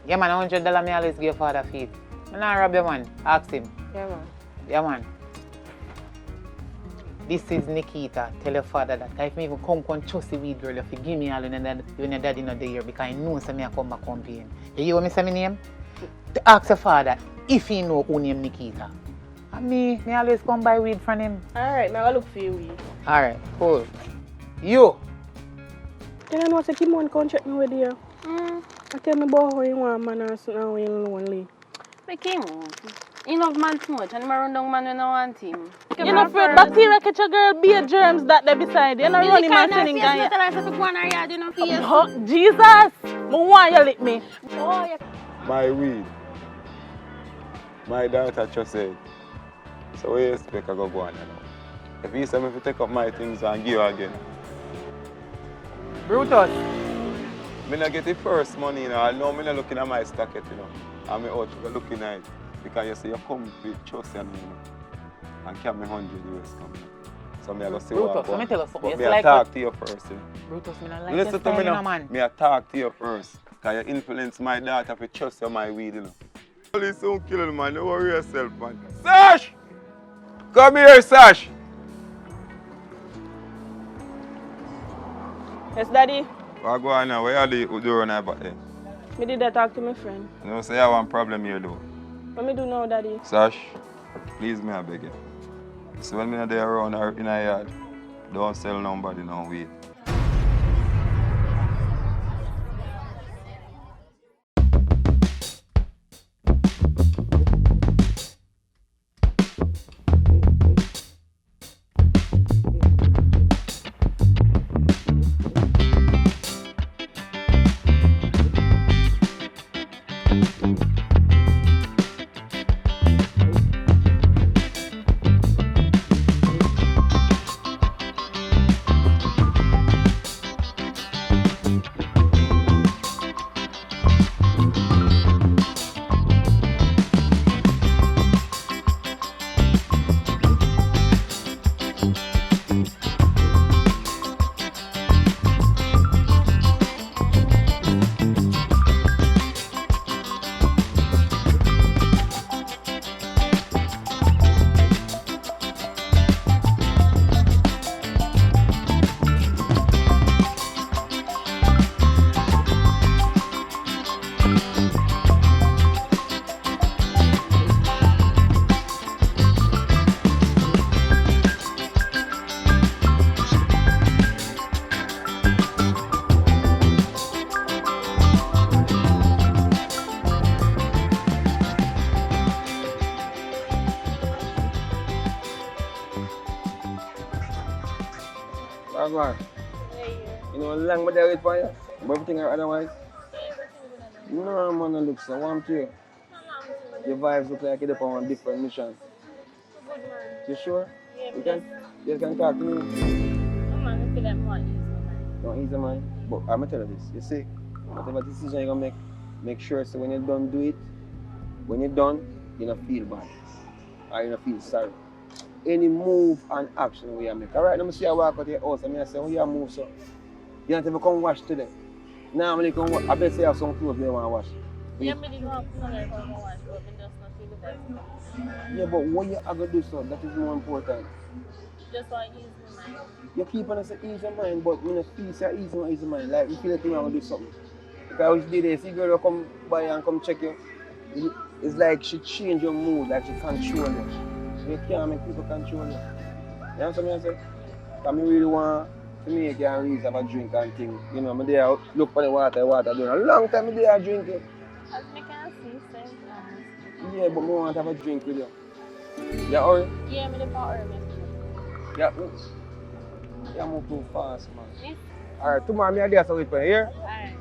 Yeah, man, $100 me always give your father feet. I'm not rob your man. Ask him. Yeah, man. Yeah, man. This is Nikita. Tell your father that if me even come trust the weed girl, if you give me all when your daddy not there because he knows me I come back home pain. You hear what me say my name? To ask your father if he know who name Nikita. And me always come buy weed from him. Alright, now I look for you weed. Alright, cool. You! Can I know to keep on contract me with you? I tell me about how you want man and so now you're lonely. Make him. He love man too much and he run down man when I want him. You know, for bacteria catch a girl, be a germs that they beside. You know, running man sending down. You tell us if you go on our yard, you know, face. Oh, Jesus! I want you lick me. Oh, yeah. My weed. My daughter just said. So what you expect I go on, you know? If you say me to take up my things and give you again. Brutus! I not get the first money, you know. I know I'm not looking at my stocket, you know. I'm out looking at it. Because you say you come with trust and you know, and carry me $100 coming. So I go see Brutus, what let me tell you something. But I talk to you first, you know. Brutus, me not like Listen your to me style, now, you know, man. Me I talk to you first. Because you influence my daughter to trust you my weed, you know. Police don't kill him, man. Don't worry yourself, man. Sash! Come here, Sash! Yes, Daddy. What go on now? Where you doing about there? Me did that talk to my friend. You know, say I have one problem here, though. What me do now, Daddy? Sash, please me I beg you. So when me not there around her in a yard, don't sell nobody no weed. You know, long but they wait for you. But everything otherwise. No man, it looks so warm to you. Your vibes look like you're on a different mission. You sure? Yeah, you can talk to me. No man, I feel like more easy. No, easy man. But I'm gonna tell you this. You see, whatever decision you're gonna make sure so when you're done do it, when you're done, you don't feel bad. Or you don't feel sorry. Any move and action we make. Alright, let me see you walk out of your house and I say, oh, you move so. You don't even come wash today. Now I'm going to I bet you have some clothes you want to wash. Yeah, but you have to wash, but we just not feel the best. Yeah, but what you are going to do so, that is more important. Just want ease my mind. You keep on saying ease your mind, but when you feel say ease your mind, like you feel like you want to do something. Because when you do this, see girl come by and come check you, it's like she change your mood, like she control you. You can't make people control you. You know what I'm saying? Because I really want to make you a reason have a drink and thing. You know, I'm there, look for the water doing. A long time I'm there drinking. As we can see, same Yeah, but I want to have a drink with you. Yeah, or? Yeah, I'm in the power, Yeah, yeah, move too fast, man. Yes. Alright, tomorrow I'm there, so wait for you here. Alright.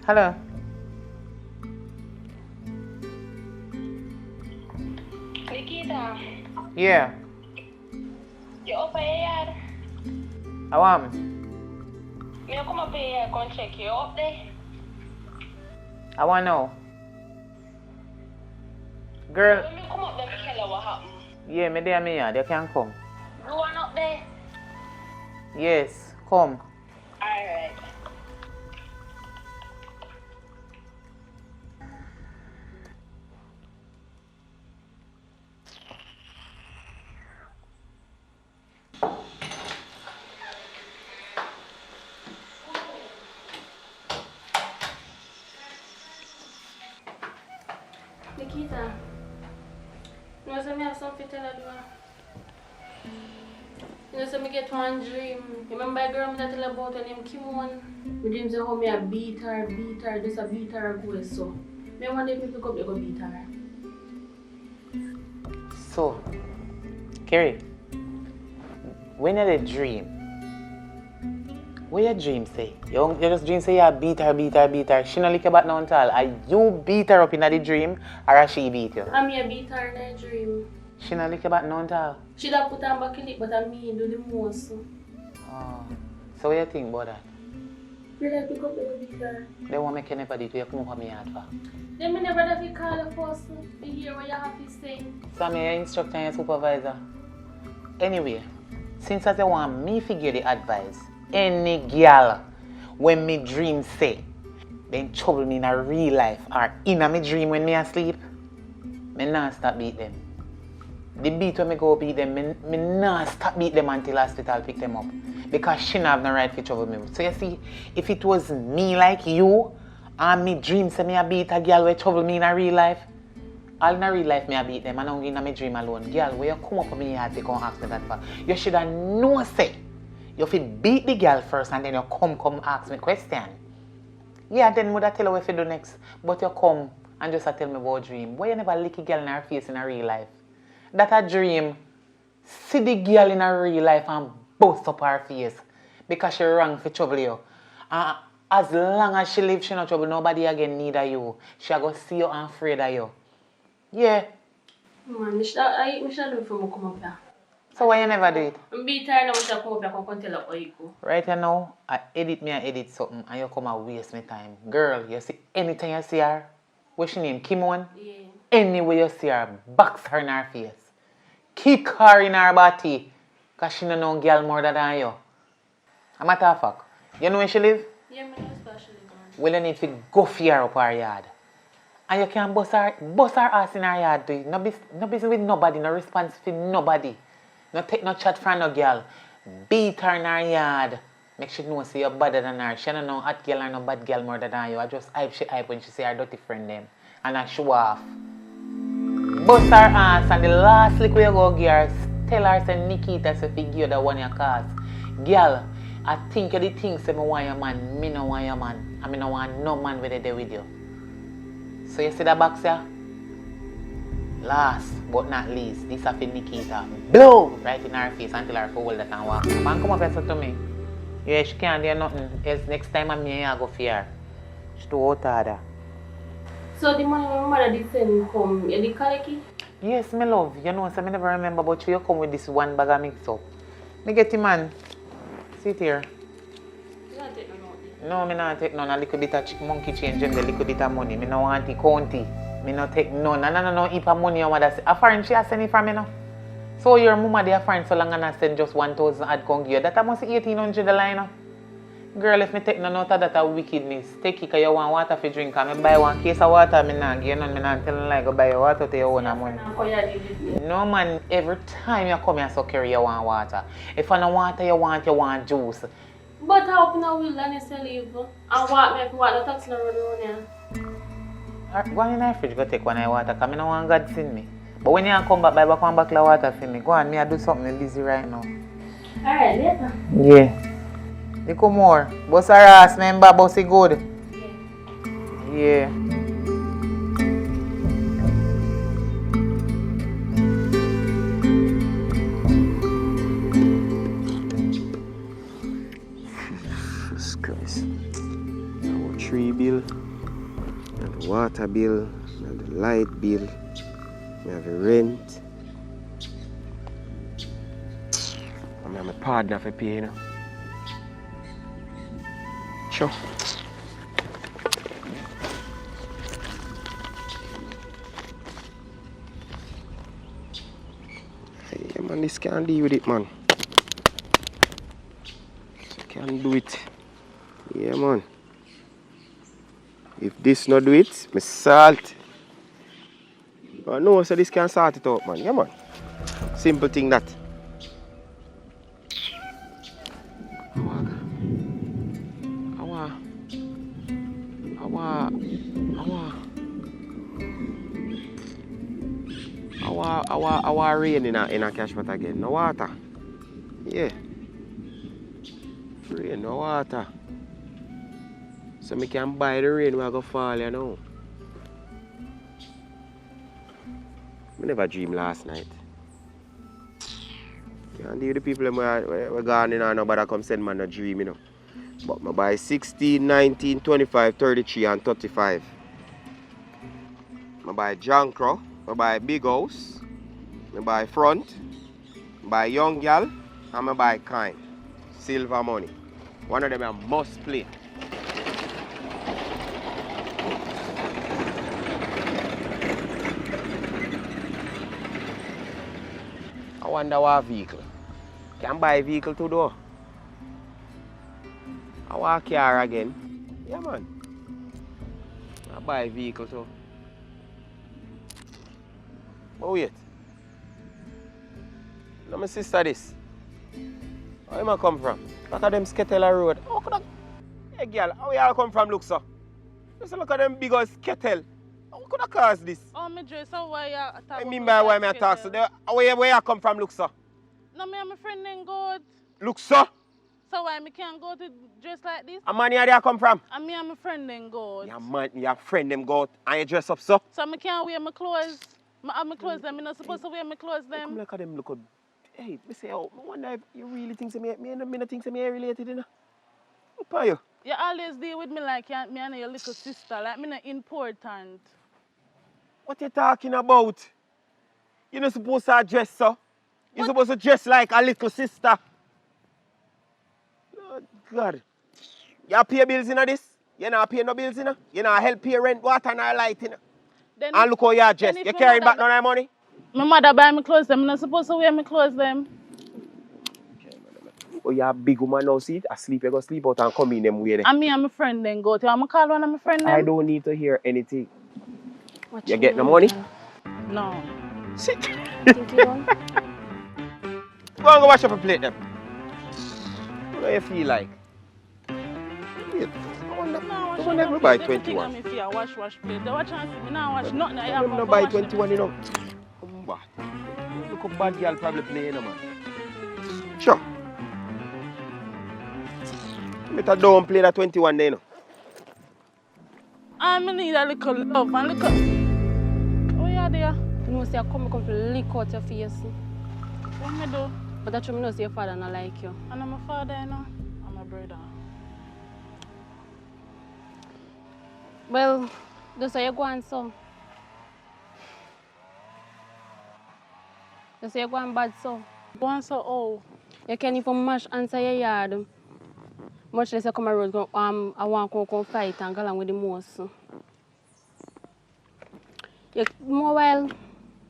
Hello? Nikita, Yeah. you up I want. Me come up here and check you up there. I want know. Girl. When me come up there, tell her what happened. Yeah, me there, me yard. You can come. You want up there? Yes, come. Alright. Nikita, you know, so me have something to tell you. You know, so me get one dream. Remember a girl that tell about her name Kimon? My dream say how me a beat her, just a beat her go so. Me one day pick up, they go beat her. So, Kerry, when you dream, what your dream say? You just dream say you beat her. She no lick about none at all. Are you beat her up in the dream or she beat you? I me a beat her in a dream. She no lick about none at all. She da put her back in it, but I me do the most. Oh. So what you think about that? Really pick up, they go beat her. They won't make anybody do you come up on me yard for. Then me never have to call the first to hear what you have to say. So I'm your instructor and your supervisor. Anyway, since as you want me to give the advice, any girl when me dream say, then trouble me in a real life or in a me dream when me asleep, me not stop beat them. The beat when me go beat them, me not stop beat them until hospital pick them up. Because she not have no right to trouble me. So you see, if it was me like you, and me dream say me a beat a girl who trouble me in a real life, all in a real life me a beat them and I'm in a me dream alone. Girl, where you come up on me yard to come ask me that for? You should have no say. You fit beat the girl first and then you come ask me question. Yeah, then would I tell you what to do next. But you come and just tell me about dream. Why you never lick a girl in her face in a real life? That a dream. See the girl in a real life and bust up her face because she wrong for trouble you. As long as she lives, she no trouble nobody again neither you. She go see you and afraid of you. Yeah. Man, I should do it for me come up here. So why you never do it? I'm beat her now, I should come up here and tell her how you go. Right now, I edit something and you come and waste my time. Girl, you see anything you see her, what's she name? Kimon? Yeah. Anyway you see her, box her in her face. Kick her in her body. Because she no know girl more than you. A matter of fact, you know where she live? Yeah, me know especially. Well, you need to go for her up her yard. And you can bust her ass in her yard too. No business with nobody, no response for nobody. No take no chat from no girl. Beat her in her yard. Make sure you know you're better than her. She don't know hot girl or no bad girl more than you. I just hype when she say her dirty friend them. And I show off. Bust her ass and the last lick where you go give her, tell her say Nikita say fi give you the one you cause. Girl, I think you the thing say me want your man, me no want your man. And me no want no man with there with you. So you see that box here? Last but not least, this is for Nikita. Blow right in her face until her hold that and walk. Man, come up here to me. Yeah, she can't do nothing. Else next time I'm here, I go for her. She too out of that. So the money my mother did send come, you did collect it? Yes, my love. You know, so I never remember, but you come with this one bag of mix up. Me get him, man. Sit here. You don't take no money. No, me not take none. A little bit of monkey change and a little bit of money. Me no want it county. Me no take none. No heap of money your mother say. A foreign she has send it from me now. So your mama they a foreign so long and I send just 1,000 add come give you. That must be 1,800 the line now. Girl, if me take none out of that a wickedness, take it because you want water for drink. And me buy one case of water, me not give you none. Me not tell you like go buy your water to your own money. No man, every time you come here so carry you want water. If I don't water you want juice. But how can I will and you still leave? And what me what the taxi around here? Go in the fridge, go take one of water because I don't want God send me. But when you come back, buy back one bottle of water for me. Go on, me I do something I'm busy right now. Alright, later. Yeah. You come more. Boss her ass, remember, boss it good. Yeah. Jesus Christ. Our tree bill, and the water bill, and the light bill, we have the rent. And I have my partner for pay, you know. Sure. Hey, man, this can't deal with it, man. This can't do it. Yeah, man. If this not do it, me salt. I know, so this can sort it out, man. Yeah, man. Simple thing that. Our rain in a cash pot again. No water. Yeah. Rain, no water. So me can buy the rain where I go fall, you know. I never dreamed last night. Can't deal with the people who are gone and nobody come send man a dream, you know. But I buy 16, 19, 25, 33 and 35. I buy Jankro, I buy big house, I buy front, I buy young gal, and I buy kind. Silver money. One of them I must play. I wonder what vehicle. Can buy a vehicle too though. I want a car again. Yeah man. I buy a vehicle too. But wait. Now my sister this. Where I come from? Look at them Sketela road. How could I... Hey girl, how you all come from look so? Just look at them big old Sketel. How could I cause this? Oh, me dress, so why you attack? I mean by why I talk so. Where you come from look so? No, me and my friend then go. Look so? So why me can't go to dress like this? A man here they come from? And me and my friend then go. Yeah man, your friend them go out and you dress up so? So me can't wear my clothes. I have my clothes them. I'm not supposed to wear my clothes them. Come look at them look up. Hey, me say, oh, I wonder if you really think me not think me related, you know? Who are you? You always deal with me like me and your little sister, like me not important. What you talking about? You're not supposed to dress so. You're supposed to dress like a little sister. Oh, God. You pay bills in this? You not pay no bills in? You not help pay rent, water, and light in? And look how you dress. You carrying back none of that money? My mother buy me clothes them. I'm not supposed to wear my clothes them. Oh, you're a big woman now, see it? Asleep, you go sleep out and come in them way. And me and my friend then go to. I'm going to call one of my friends. I don't need to hear anything. What you get the money? No. Sit. Think you don't? Go and go wash up a plate then. What do you feel like? Wait. I wonder if we buy 21. If you wash plate. They watch and see me now wash nothing. I have to buy 21, you know. Come back. Look how bad girl probably playing, man. Sure. Better don't play that 21 there, you know. I need a little love and little... Oh, yeah, there. You know, say I come to lick out your face. What me do? But that's why I know say your father not like you. And I'm a father, you know. I'm a brother. Well, that's how you go on so. That's how you go on bad so. Go on so, oh. You can't even mash answer your yard. Much less you come a road, I want to come fight and go along with the most. You, more well,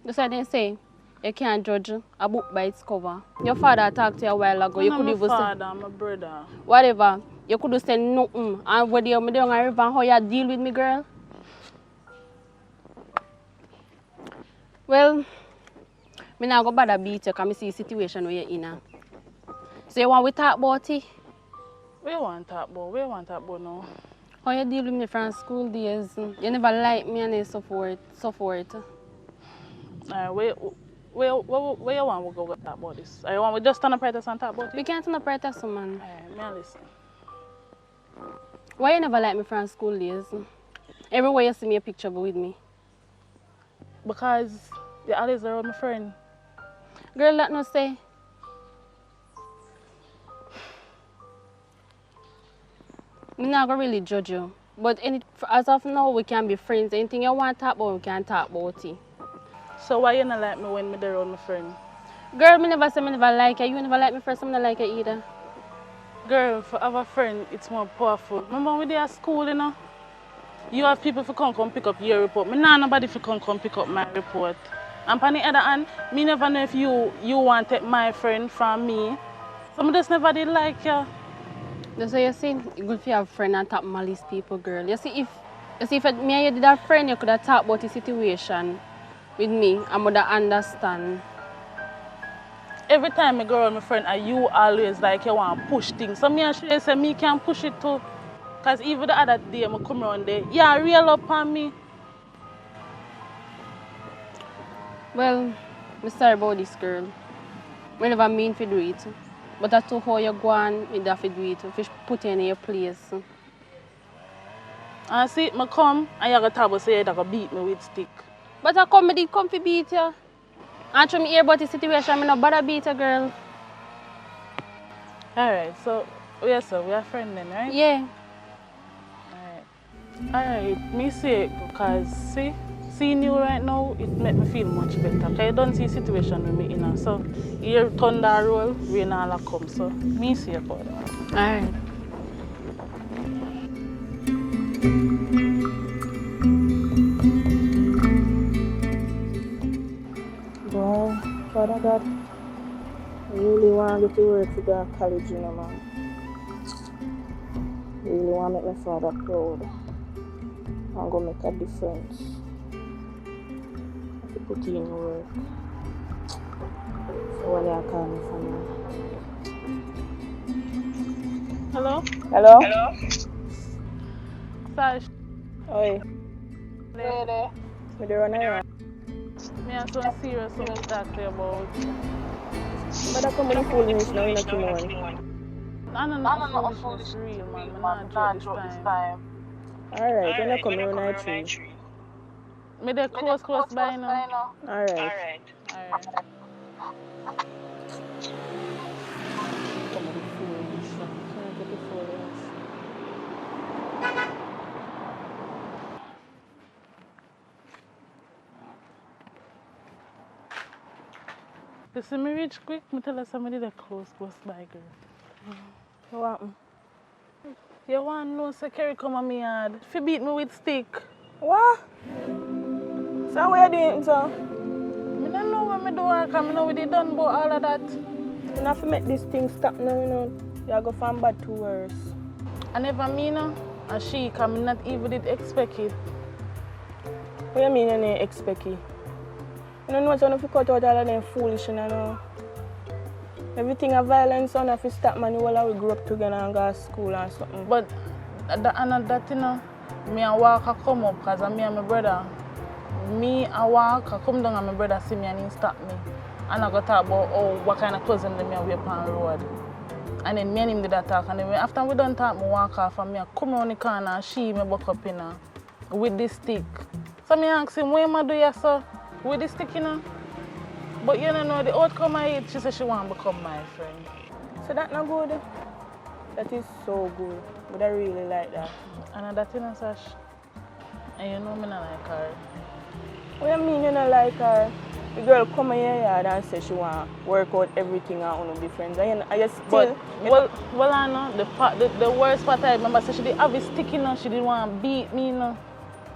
that's what they say. You can't judge a book by its cover. Your father talked to you a while ago. You could even say, I'm my brother. whatever. You could have said nothing. And when you're down a river, how you deal with me, girl? Well, I now go bother beat you because I see the situation where you're in. So you want to talk about it? We want to talk about? We want to talk about now? How you deal with me from school days? You never liked me and so forth. Where you want to go talk about this? You want to just stand up right and talk about it? We can't stand up right as man. May I listen? Why you never like me from school days? Everywhere you see me a picture go with me. Because you always around my friend. Girl, that no say. I'm not gonna really judge you. But as of now, we can be friends. Anything you want to talk about, we can talk about it. So why you not like me when I'm around my friend? Girl, me never say me never like you. You never like me first, I never like you either. Girl, for have a friend, it's more powerful. Remember when they at school, you know? You have people for come pick up your report. Me nah nobody for come pick up my report. And on the other hand, me never know if you want to take my friend from me. So I just never did like you. So you see, it's good if you have a friend and talk malice people, girl. You see, if me and you did have a friend, you could have talked about the situation with me and would understand. Every time I go around my friend, and you always like you want to push things. So me and she say me can push it too. Because even the other day I come around there, yeah, real up on me. Well, I'm sorry about this, girl. I never mean to do it. But that's how you go on with that to do it. If you put you in your place. And see, I come and you're going to talk about say you're going to beat me with stick. But I did come to beat you. And through me hear about the situation, I'm not bother beat you, girl. Alright, so we are friends then, right? Yeah. Alright, me say it because see, seeing you right now, it make me feel much better. Because you don't see a situation with me, you know. So, here thunder roll, rain all come. So, me say about that. Alright. Boy, Father God, I really want to get to work to go to college, you know, man. I really want to make my father proud. I'm going to make a difference. I have to put in work. So when you call me from now. Hello? Hello? Sash, Oi. there. Me dey run around. Me have something serious to talk to you about. But I come with the foolishness now, you know, Kimon. I don't know foolishness real, man. I'm not joke this time. Alright, when you come around night tree. Me dey close by now. Alright. Come with the foolishness. Can't get the foolishness. You see me reach quick, me tell her somebody that close by, girl. What happened? You want no security come on me yard. If you beat me with stick. What? So what you doing, sir? I don't know what I do work, I know what they done about all of that. You have to make this thing stop now, you know. You go from bad to worse. I never mean her, and she come not even did expect it. What do you mean you didn't expect it? You know what, if you cut out all of them foolish, you know. Everything a violence, on if you stop man, you all we grew up together and go to school and something. But that you know, me and walk I come up because me and my brother. Me I walk, I come down and my brother see me and he stop me. And I got talk about what kind of clothes them me wear on the road. And then me and him did that talk, and then after we done talk, I walk off and me I come around the corner and she me buck up in her with this stick. So me ask him, what am I do you sir? With this stick, you know? But you don't know the outcome of it, she said she want to become my friend. So that's not good. That is so good. But I really like that. And that you know, Sash, and you know me not like her. What do you mean you not like her? The girl come in your yard and say she want to work out everything and want to be friends. And you still... Well, I know, the worst part I remember, so she did have a stick, you know, she didn't want to beat me, you know.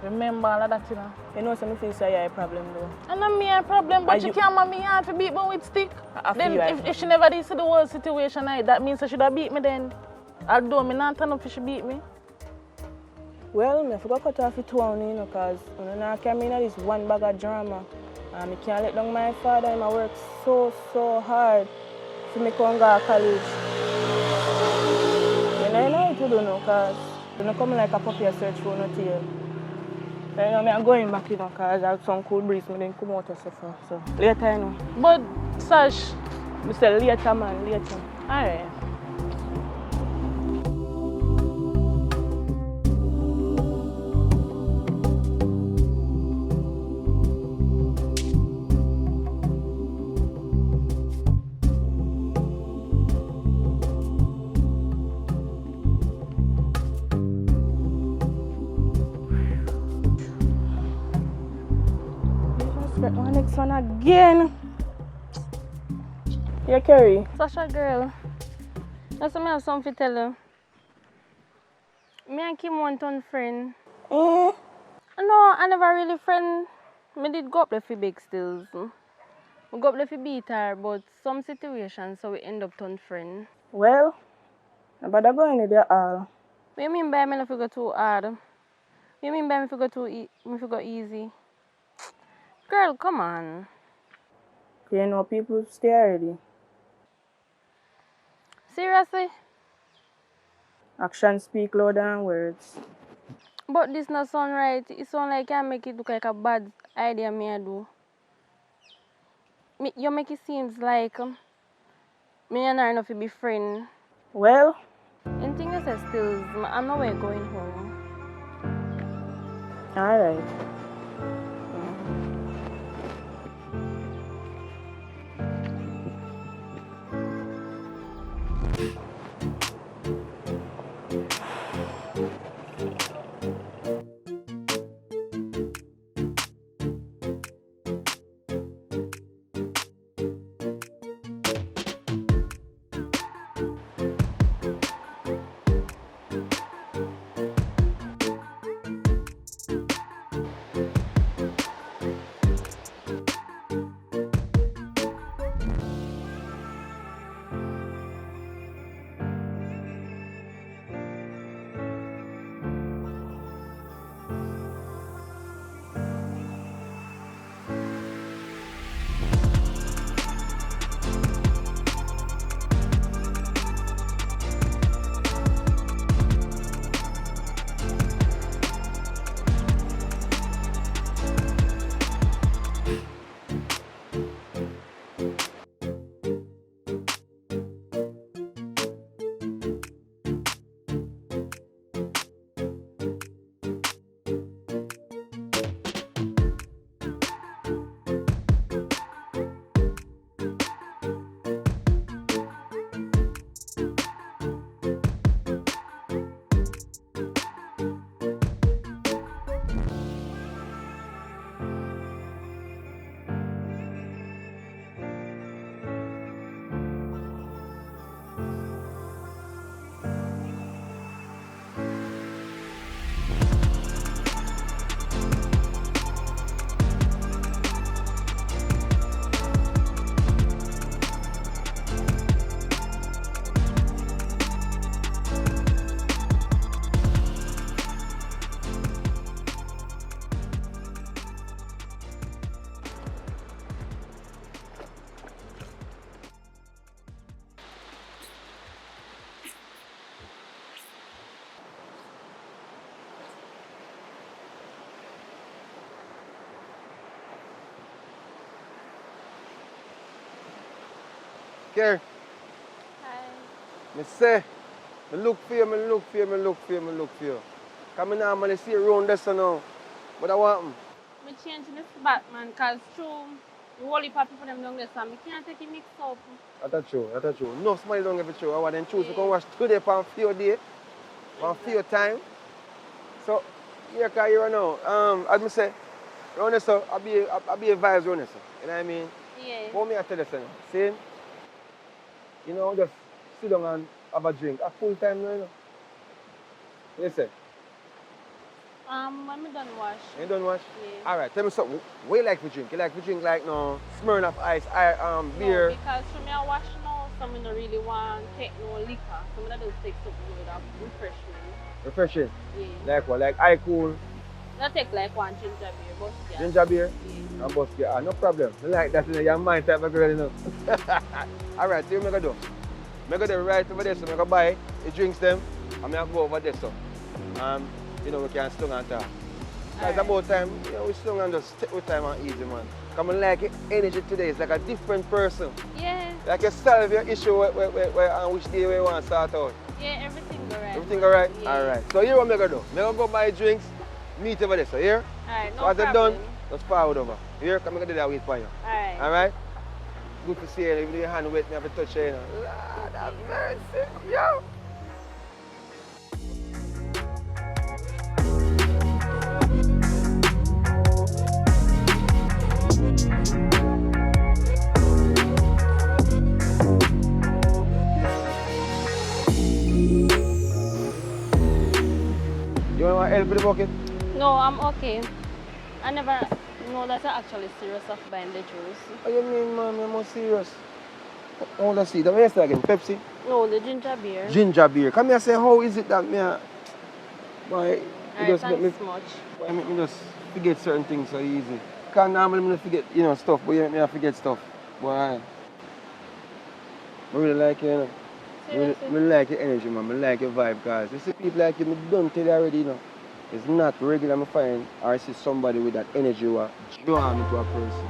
Remember all of that, you know. You know, some people say you have a problem, though. And not me a problem, but you can't make me hard to beat me with stick. Then if she never did see the whole situation, that means she should have beat me then. Although I not turn up if she beat me. Well, I forgot to cut off it one, you know, because I can't mean this one bag of drama. And I can't let down my father, and I work so hard to make one go to college. And I know what to do now, because I'm coming like a puppy search for no tail. You know, I'm going back, you know, because I have some cool breeze, and then come out of suffer. So later, you know. But, Sash, I say later, man, later. Alright. Next one again. Yeah, Carrie. Sasha girl, That's why I have something to tell you. Me and Kim want turn friend. Eh? No, I never really friend. Me did go up there for big stills. We go up there for beat her, but some situations so we end up turn friend. Well, but I go in there all. What you mean by me if we go too hard? What you mean by me if we go too if we go easy? Girl, come on. You know people stay already. Seriously? Actions speak louder than words. But this not sound right. It sound like I make it look like a bad idea me I do. You make it seems like me and her not be friend. Well, And thing you say still, I'm not way going home. alright. Care. Hi. Me say, me look for you, me look for you, me look for you, me look for you. Because I normally see you around this now. But I want him. Me changing the spot, man, because true, the whole heap of people them down there, so I can't take it mixed up. That's true, that's true. No somebody don't give a true. I want them choose to come watch today for a few days, for a few time. So, yeah, because you know, as I say, around this, I'll be advised around this. You know what I mean? Yeah. What me I tell you, son? See? You know, just sit down and have a drink. A full time now, you know. Listen, When me done wash. you done wash? Yeah. Alright, tell me something. What you like to drink? You like to drink like no Smirnoff Ice, beer? No, because from me I wash now, so I don't really want to take no liquor. So I just take something with a refreshment. Refreshing? Yeah. Like what? Like I cool? I take like one ginger beer, but yeah. Ginger beer? Yeah. And bust beer. No problem. I like that in your mind type of girl, you know. Alright, so what I'm going to do? I'm going to go right over there, so I'm going to buy the drinks them, and I'm going to go over there, so. You know, we can stung and talk. It's about time, you know, we stung and just take our time and easy, man. Because I like your energy today. It's like a different person. Yeah. Like you solve your issue on which day we want to start out. Yeah, everything alright. Everything alright? Yeah. Alright. So here what I'm going to do. I'm going to go buy drinks, meet over there, so here? Alright, no so as problem. it's done, just forward over. Here, come and do that wait for you. Alright. Alright? Good to see you. If your hand wet, me have to touch you, you know. Lord have mercy, yo! You want help with the bucket? No, I'm okay. I never know that I'm actually serious of buying the juice. What you mean, man? You're more serious. Oh, let's see. What is that again? Pepsi? No, the ginger beer. Ginger beer. Come here and say, how is it that me... Why? You Alright, just make me... thanks much. Why make me just forget certain things so easy? Because normally I forget, you know, stuff, but you make me forget stuff. Why? I really like you, you know. I really like your energy, man. I like your vibe, guys. You see people like you, I don't tell you already, you know. It's not regular I find or I see somebody with that energy who draw me to a person.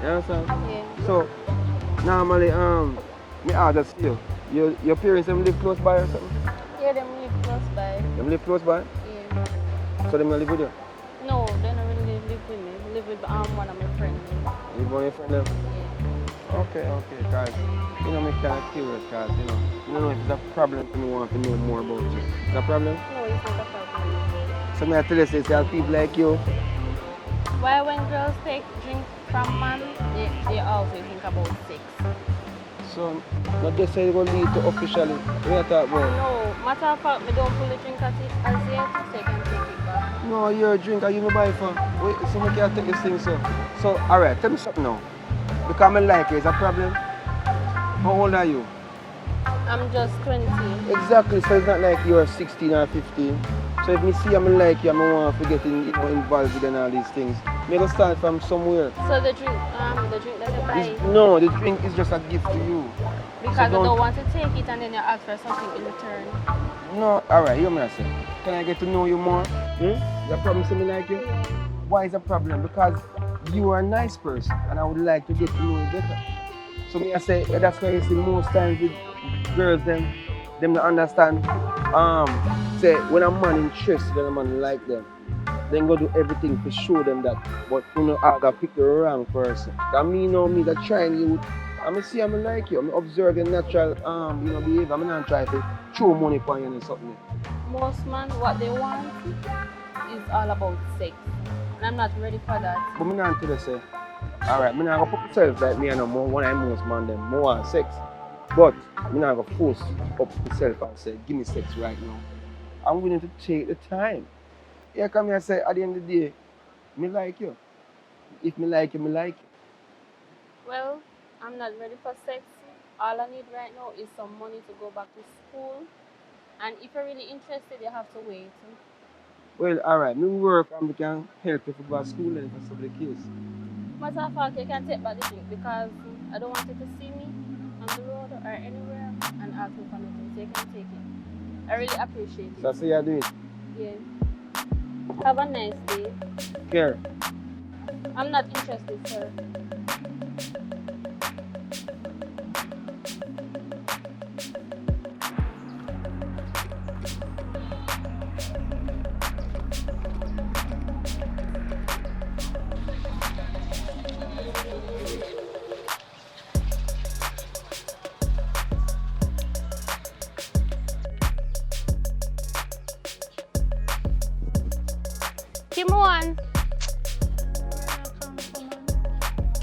You understand? Yeah. So, normally, me just you. Your parents them live close by or something? Yeah, them live close by. Them live close by? Yeah. So them live with you? No, they don't really live with me. They live with one of my friends. Live with one of your friends them? Yeah. Okay, guys. You know, me kind of curious, guys, you know if it's a problem and you want to know more about you. Is that a problem? No, it's not a problem. So me I tell you, say, people like you. Why when girls take drink from man, they always think about sex. So, not just say you're going to lead to officially. What you talk about? No, matter of fact, we don't pull the drink as yet, so you can take it back. No, you're a drinker, you know buy for. Wait, so we can't take this thing, so. So, alright, tell me something now. Because I like you, is that a problem? How old are you? I'm just 20. Exactly, so it's not like you're 16 or 15. So if me see I'm like you, I want to get involved with all these things. Me go start from somewhere. So the drink that you buy? No, the drink is just a gift to you. Because so you don't want to take it and then you ask for something in return. No, alright, hear me say. Can I get to know you more? Is that a problem to me like you? Why is that a problem? Because you are a nice person and I would like to get to know you better. So me I say that's why you see most times with girls them don't understand. Say when a man interested and a man like them, then go do everything to show them that. But you know I gotta pick the wrong person. Cause me know me that trying you. I'm see I'm like you. I'm observe your natural behavior. I'm not trying to throw money for you and something. Most men what they want is all about sex. And I'm not ready for that. But me not to say, alright, me not gonna put myself like me and more one of most man them more want sex. But me not gonna force up myself and say, give me sex right now. I'm willing to take the time. Here come here and say at the end of the day, me like you. If me like you, me like you. Well, I'm not ready for sex. All I need right now is some money to go back to school. And if you're really interested, you have to wait. Well, alright, me work and we can help you to go to school and if that's the case. Matter of fact, you can take back the drink because I don't want you to see me on the road or anywhere and ask me for nothing. So you can take it. I really appreciate it. So you do it? Yeah. Have a nice day. Care. I'm not interested, sir.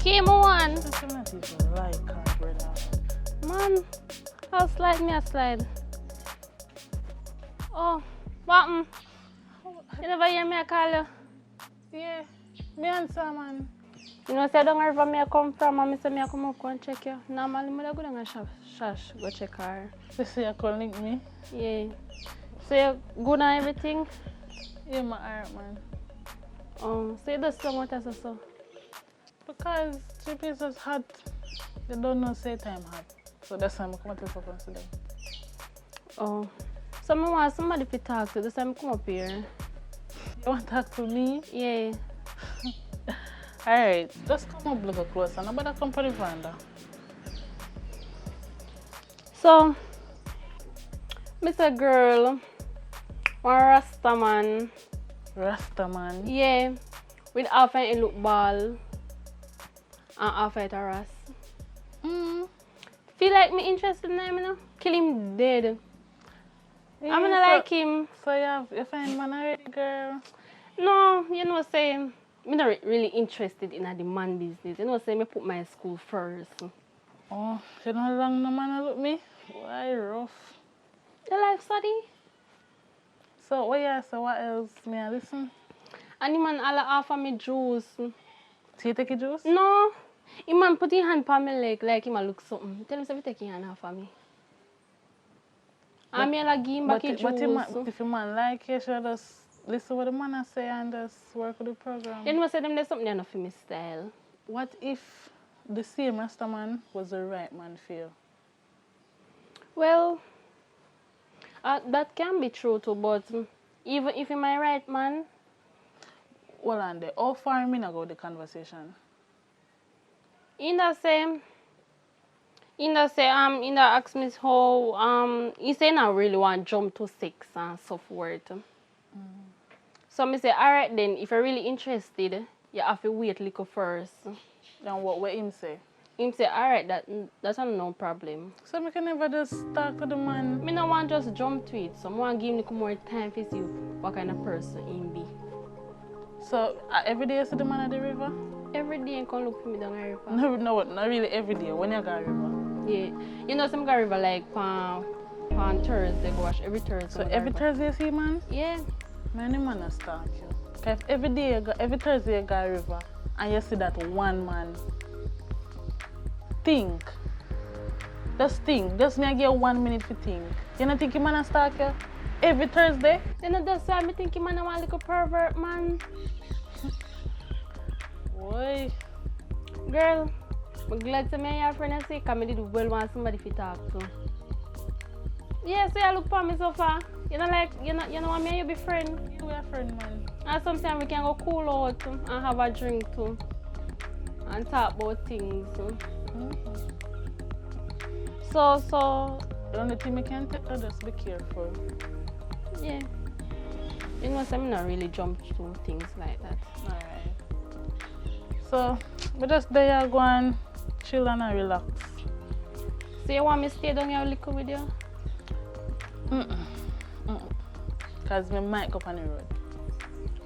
Kim one. Man, I'll slide me a slide. Oh, what? You never hear me I call you? Yeah, me answer, man. You know, say don't wherever me I come from, and me say me I come up and check you. Normally, me go down and shash, go check her. You say you can link me? Yeah. So you good and everything? Yeah, my heart, man. So you do so much as so? Because 3 pieces hot, they don't know say time hot. So that's why I come to focus today. Oh. So I want somebody to talk to, that's why I come up here. You want to talk to me? Yeah. Alright, just come up a little closer. Nobody come for the veranda. So, Mr. Girl, one Rasta man. Rasta man? Yeah. With half an look ball and half a ras. Feel like me interested in him, you know? Kill him dead. Yeah, I'm gonna like him. So you find man already, girl? No, you know, say, I'm not really interested in the man business. You know, say, I put my school first. Oh, you know how long no man look me? Why rough? The life study? So what you say? What else? May I listen? And the man all offer me juice. So you take your juice? No. The man put his hand on my leg like he look something. Tell him to take your hand off of me. And me like give him back his juice. But if a man like you, should just listen what the man say and just work with the program. Then we say them there's something enough for me style. What if the same Rasta man was the right man for you? Well, that can be true too, but even if I'm my right man. Well, and how far me not go the conversation? In the ask me how he say I really want to jump to 6 and so forth. So me say alright then if you're really interested, you have to wait a little first. Then what him say? Him say alright that's no problem. So me can never just talk to the man. Me no want just jump to it, so I want to give him a more time to see what kind of person he be. So every day you see the man at the river? Every day you can look for me down the river. No, not really every day. When you go to the river? Yeah. You know some go river like on Thursday, go watch every Thursday. So every Thursday you see man? Yeah. Man, the man stalk you. Because if every Thursday you go to the river and you see that one man, think. Just think. Just me give 1 minute to think. You don't think you man stalk you? Every Thursday? Then that's why I think you man a little pervert man. Boy. Girl, I'm glad to meet your friend and say, because I did well want somebody to talk to. Yeah, so you look for me so far. You know want me and you be friend. You are a friend, man. And sometimes we can go cool out and have a drink too. And talk about things. So the only thing I can take is just be careful. Yeah. You know, I'm not really jump to things like that. Alright. So, we just there go and chill and relax. So you want me to stay down here a little with you? Because we might go on the road.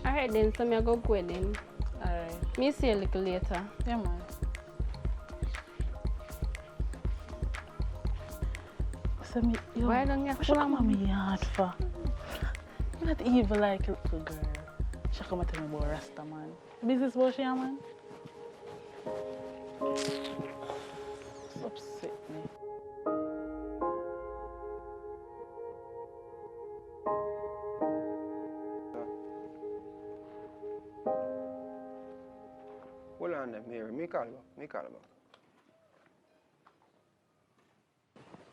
Alright then, so I go then. Alright. Me see you a little later. Yeah, man. So me, yo, Why don't you what you come at me yard for? I'm not evil like a little girl. She come and tell me about Rasta, man. Business about she, man? It's upset me. Hold on there, Mary. Me call her.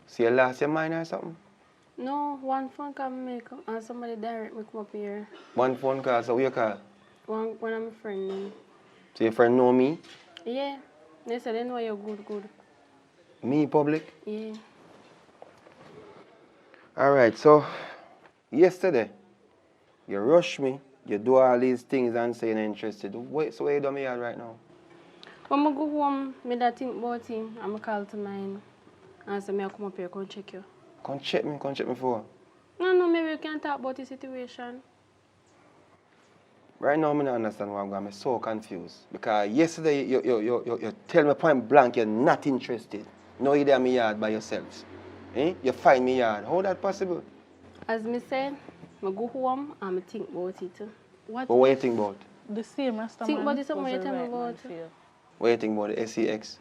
See you lost your mind or something? No, one phone call me make and somebody direct me come up here. One phone call, so who you call? One of my friends. So your friend know me? Yeah. They said they know you're good. Me public? Yeah. Alright, so yesterday you rush me, you do all these things and say you're not interested. Wait, so where you do me at right now? When I go home, I think about him and I call to mine and say I come up here come check you. Come check me for? No, maybe we can talk about the situation. Right now, I don't understand why I'm so confused. Because yesterday, you tell me point blank you're not interested. No, you're there in my yard by yourselves. Eh? You find me yard. How that possible? As I said, I go home and I think about it. But what do you think about? The same Rasta Think man about it, something was you the tell me right man about. for you. What do you think about the SEX?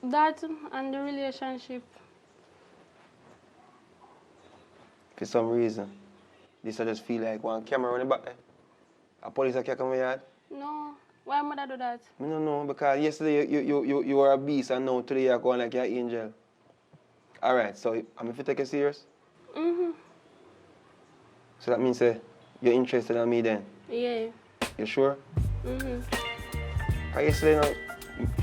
That and the relationship. For some reason, this I just feel like one camera on the back. A police can come in my yard. No, why would I do that? I don't know, because yesterday you were a beast and now today you're going like you're an angel. Alright, so I'm if you take it serious? Mm-hmm. So that means you're interested in me then? Yeah. You sure? Mm-hmm. Yesterday,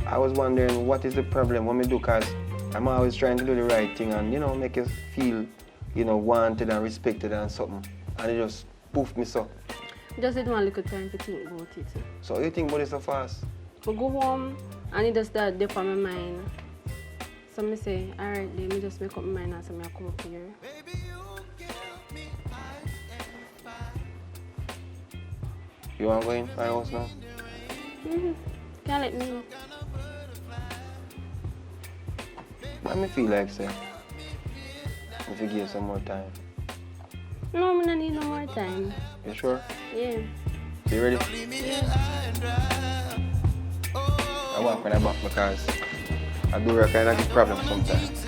I was wondering what is the problem, what me do, because I'm always trying to do the right thing and, make you feel, wanted and respected and something. And it just poofed me so. Just need one little time to think about it. So you think about it so fast? I go home and it just start deep on my mind. So I say, alright, let me just make up my mind and say I come up here. You want to go in my house now? Mm-hmm. Can't let me know. Let me feel like, say, if you give some more time. No, I don't need no more time. You sure? Yeah. So you ready? Yeah. I walk when I back because I do a kind of get problem sometimes.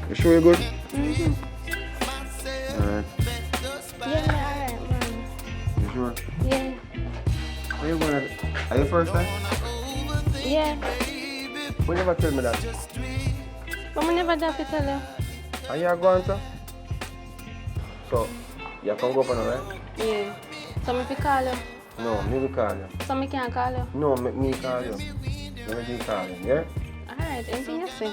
You sure you're good? Mm-hmm. Alright. Yeah, alright, man. You sure? Yeah. Are you going Are you first time? Yeah. Why never tell me that? But I never have to tell you. Are you going to? So, you can go up on right? Yeah. So if I call you? No, me will call you. So I can't call you? No, make me call you. Let me call you, yeah? Alright, anything you say.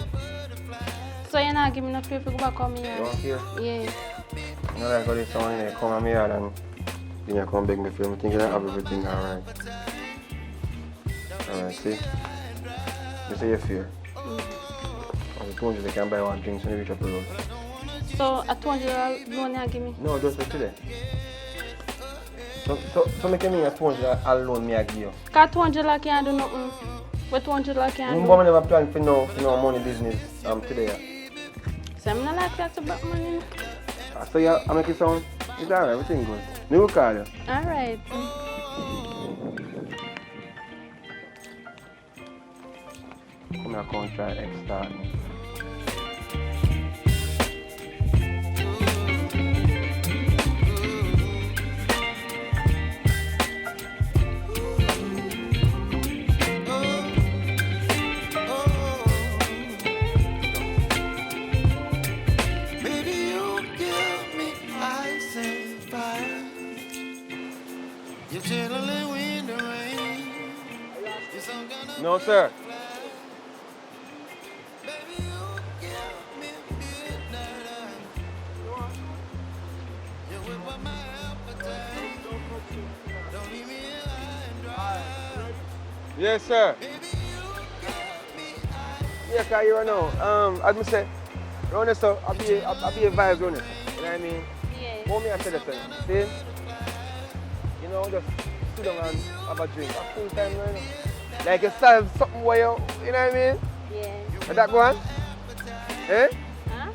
So you're not giving me enough people to go back on me? You don't care? Yeah. You know like how this someone here come on me yard and then you come beg me for me thinking I have everything alright. Alright, see? You say you fear. I told you they can buy one drink when you reach up the road. So I told you loan you give me? No, just for today. So make me a 200 alone me I give you. Because 200 can't do nothing. But 200 can't do. But I never plan for no money business today. So I'm not like that about money. So yeah, I make it sound, it's alright, everything good. Me will call you. Alright. I'm not going to try to extort me. No, sir. Yes, sir. Yeah, because you know, as I say, run this up, I'll be a vibe run it. You know what I mean? Yeah. What me I say that thing? See? You know, just sit down and have a drink. A full time, you know? Like you solve something where you know what I mean? Yeah. Is that go on? Eh? Huh?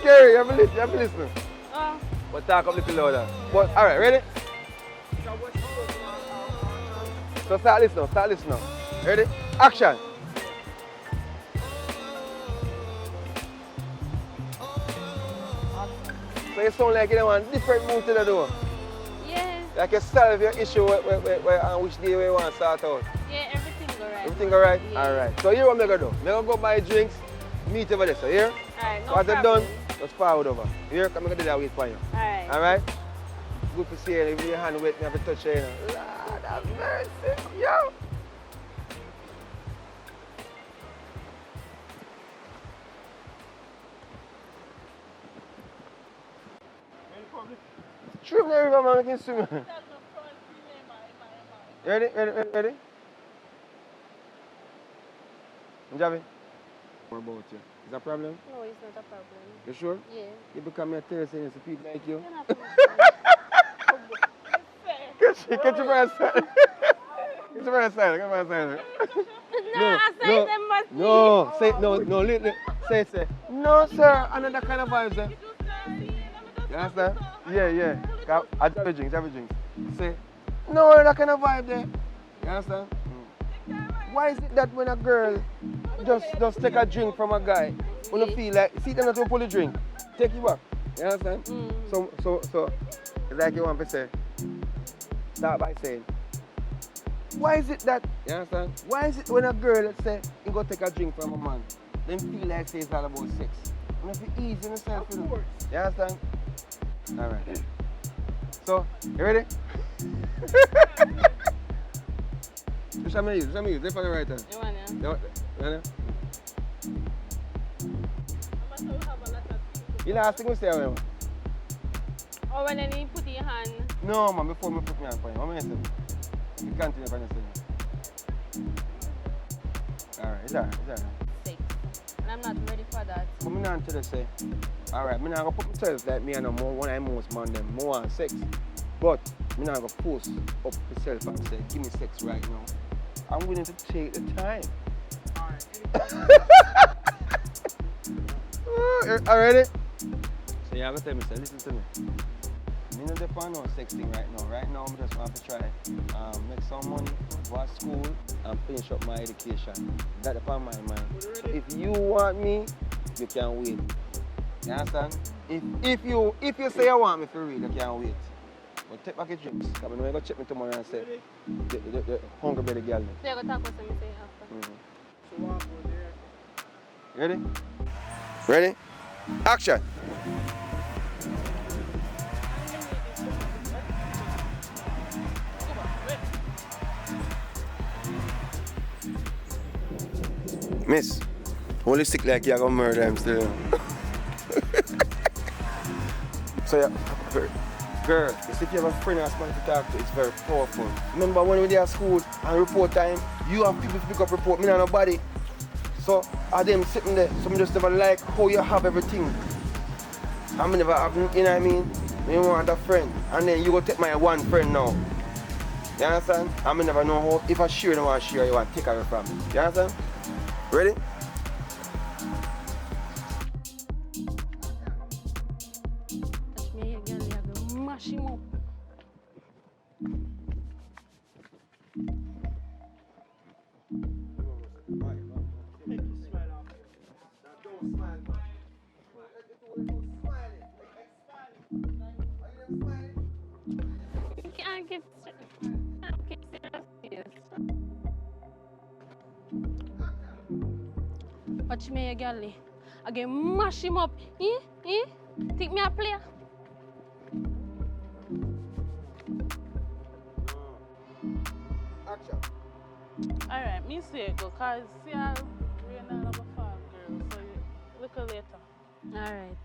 Kerry, you have to listen. Oh. But talk up a little louder. But alright, ready? So start listening now. Ready? Action! So you sound like you want different mood to do. Yeah. Like you solve your issue on which day you want to start out. Yeah, everything alright. Everything alright? Yeah. Alright. So here what I'm going to do. I'm going to go buy drinks, meet over there. So here? Alright, no So as you're problem. done, just forward over. Here, I'm going to do that wait for you. Alright. Alright? Good to see you. If your hand wet, you have to touch you. Lord have mercy. Yo! Swim the river, man. You can swim. Ready? Javi? What about you? Is that a problem? No, it's not a problem. You sure? Yeah. You become a terrorist and it's people like you? You're not Get your man silent. Get your man silent. No, I say them must No, say say. No, sir. Another kind of vibes, sir. You understand? Yeah. I have a drink. Say, no, that kind of vibe there. You understand? Why is it that when a girl just take a drink from a guy, when you feel like, see them not to pull the drink, take you back. You understand? So it's like you want to say, start by saying, why is it that, you understand? Why is it when a girl, let's say, you go take a drink from a man, then feel like say it's all about sex? And if you ease in yourself, you know? You understand? Alright. So, you ready? Just show me you. Left on the right hand. You want to? You want you last thing we say, man. Oh, when then you put your hand. No, man, before me put my hand for you. What am I saying? You continue for yourself. Alright, it's alright. 6. And I'm not ready for that. But me not to say, alright, me not gonna put myself like me and no more one I most man them more on sex. But me not gonna post up myself and say, give me sex right now. I'm willing to take the time. Alright. Already? So you have to tell me, so listen to me. Me not depend on sex thing right now. Right now, I just want to try make some money, go to school, and finish up my education. That's upon my mind. So if you want me, you can wait. You understand? If you say you want me for real, you can wait. But take back your drinks. Because I'm going to check me tomorrow and say, the hungry belly girl. So you're going to talk with me after? Ready? Ready? Action! Miss, only stick like you're gonna murder him still. So yeah, girl, you see if you have a friend or someone to talk to, it's very powerful. Remember when we were at school and report time, you have people to pick up report, me and nobody. So I them sitting there, so I just never like how you have everything. I never have, you know what I mean? You want a friend, and then you go take my one friend now. You understand? I never know how, if I share, you want to share, you want to take away from me. You understand? Ready? Touch me, girl, you're going to mash him up. You can't keep serious. Watch me, girl. I get mash him up. Think me a player? Action. Alright, me say go, cause see I'll rain all over fall, girl. So you look later. Alright.